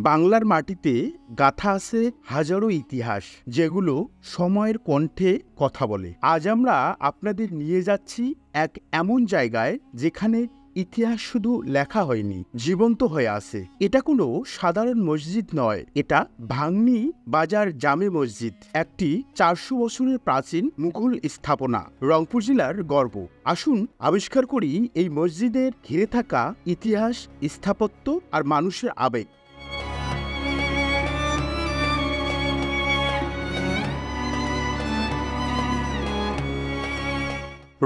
বাংলার মাটিতে গাথা আছে হাজারো ইতিহাস, যেগুলো সময়ের কণ্ঠে কথা বলে। আজ আমরা আপনাদের নিয়ে যাচ্ছি এক এমন জায়গায় যেখানে ইতিহাস শুধু লেখা হয়নি, জীবন্ত হয়ে আছে। এটা কোনো সাধারণ মসজিদ নয়, এটা ভাঙনি বাজার জামে মসজিদ, একটি 400 বছরের প্রাচীন মুঘল স্থাপনা, রংপুর জেলার গর্ব। আসুন আবিষ্কার করি এই মসজিদের ঘিরে থাকা ইতিহাস, স্থাপত্য আর মানুষের আবেগ।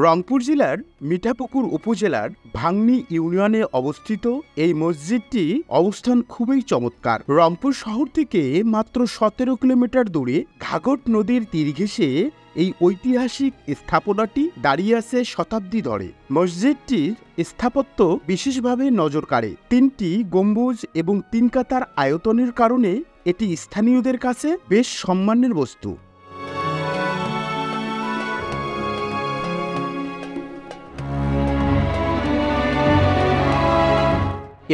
রংপুর জেলার মিঠাপুকুর উপজেলার ভাঙনি ইউনিয়নে অবস্থিত এই মসজিদটি অবস্থান খুবই চমৎকার। রংপুর শহর থেকে মাত্র 17 কিলোমিটার দূরে ঘাঘট নদীর তীর ঘেঁষে এই ঐতিহাসিক স্থাপনাটি দাঁড়িয়ে আছে শতাব্দী ধরে। মসজিদটির স্থাপত্য বিশেষভাবে নজর কাড়ে। 3টি গম্বুজ এবং 3 কাতার আয়তনের কারণে এটি স্থানীয়দের কাছে বেশ সম্মানের বস্তু।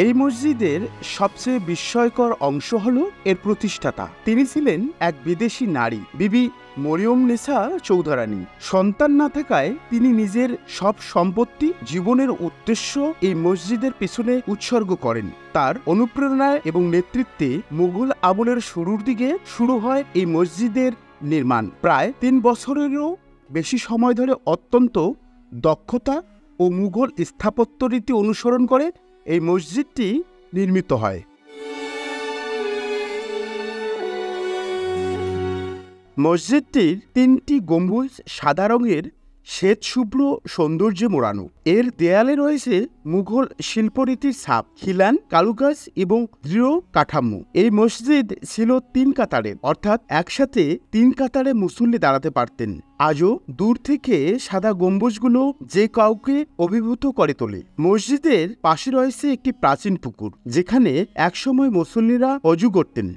এই মসজিদের সবচেয়ে বিস্ময়কর অংশ হল এর প্রতিষ্ঠাতা। তিনি ছিলেন এক বিদেশি নারী, বিবি মরিয়ম নেসা চৌধুরানী। সন্তান না থাকায় তিনি নিজের সব সম্পত্তি, জীবনের উদ্দেশ্য এই মসজিদের পেছনে উৎসর্গ করেন। তার অনুপ্রেরণায় এবং নেতৃত্বে মুঘল আমলের শুরুর দিকে শুরু হয় এই মসজিদের নির্মাণ। প্রায় 3 বছরেরও বেশি সময় ধরে অত্যন্ত দক্ষতা ও মুঘল স্থাপত্য রীতি অনুসরণ করে এই মসজিদটি নির্মিত হয়। মসজিদটির 3টি গম্বুজ সাদা রঙের শ্বেত শুভ্র সৌন্দর্যে মোড়ানো। এর দেয়ালে রয়েছে মুঘল শিল্পরীতির ছাপ, খিলান, কারুকাজ এবং দৃঢ় কাঠামো। এই মসজিদ ছিল 3 কাতারের, অর্থাৎ একসাথে 3 কাতারে মুসল্লি দাঁড়াতে পারতেন। আজও দূর থেকে সাদা গম্বুজগুলো যে কাউকে অভিভূত করে তোলে। মসজিদের পাশে রয়েছে একটি প্রাচীন পুকুর, যেখানে একসময় মুসল্লিরা অজু করতেন।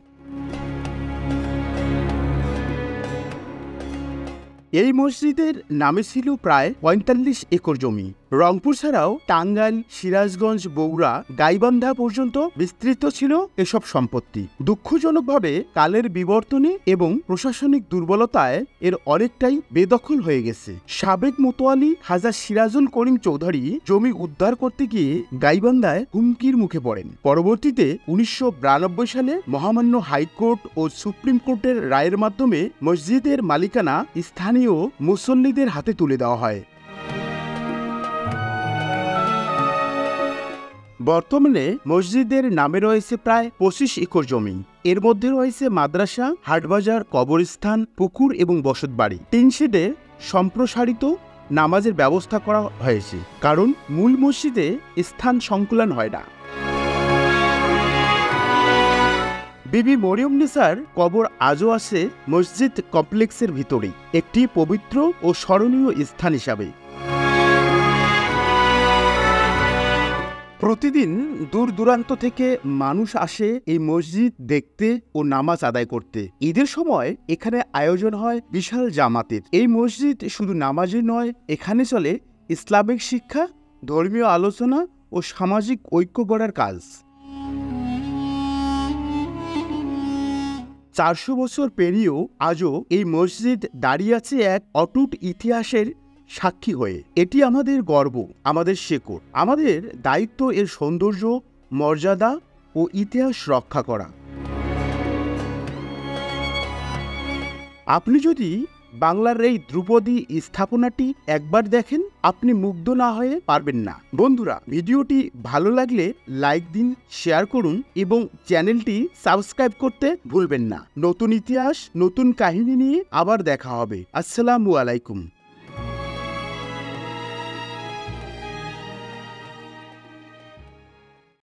এই মসজিদের নামে ছিল প্রায় 45 একর জমি। রংপুর ছাড়াও টাঙ্গাইল, সিরাজগঞ্জ, বগুড়া, গাইবান্ধা পর্যন্ত বিস্তৃত ছিল এসব সম্পত্তি। দুঃখজনকভাবে কালের বিবর্তনে এবং প্রশাসনিক দুর্বলতায় এর অনেকটাই বেদখল হয়ে গেছে। সাবেক মোতোয়ালি হাজা সিরাজুল করিম চৌধুরী জমি উদ্ধার করতে গিয়ে গাইবান্ধায় হুমকির মুখে পড়েন। পরবর্তীতে 1992 সালে মহামান্য হাইকোর্ট ও সুপ্রিম কোর্টের রায়ের মাধ্যমে মসজিদের মালিকানা স্থানীয় মুসল্লিদের হাতে তুলে দেওয়া হয়। বর্তমানে মসজিদের নামে রয়েছে প্রায় 25 একর জমি। এর মধ্যে রয়েছে মাদ্রাসা, হাটবাজার, কবরস্থান, পুকুর এবং বসতবাড়ি। 3 শেডে সম্প্রসারিত নামাজের ব্যবস্থা করা হয়েছে, কারণ মূল মসজিদে স্থান সংকুলান হয় না। বিবি মরিয়ম নেসার কবর আজও আছে মসজিদ কমপ্লেক্সের ভিতরেই, একটি পবিত্র ও স্মরণীয় স্থান হিসাবে। প্রতিদিন দূর দূরান্ত থেকে মানুষ আসে এই মসজিদ দেখতে ও নামাজ আদায় করতে। ঈদের সময় এখানে আয়োজন হয় বিশাল জামাতের। এই মসজিদ শুধু নামাজই নয়, এখানে চলে ইসলামিক শিক্ষা, ধর্মীয় আলোচনা ও সামাজিক ঐক্য গড়ার কাজ। 400 বছর পেরিয়েও আজও এই মসজিদ দাঁড়িয়ে আছে এক অটুট ইতিহাসের সাক্ষী হয়ে। এটি আমাদের গর্ব, আমাদের শেকড়, আমাদের দায়িত্ব এর সৌন্দর্য, মর্যাদা ও ইতিহাস রক্ষা করা। আপনি যদি বাংলার এই ধ্রুপদী স্থাপনাটি একবার দেখেন, আপনি মুগ্ধ না হয়ে পারবেন না। বন্ধুরা, ভিডিওটি ভালো লাগলে লাইক দিন, শেয়ার করুন এবং চ্যানেলটি সাবস্ক্রাইব করতে ভুলবেন না। নতুন ইতিহাস, নতুন কাহিনী নিয়ে আবার দেখা হবে। আসসালামু আলাইকুম।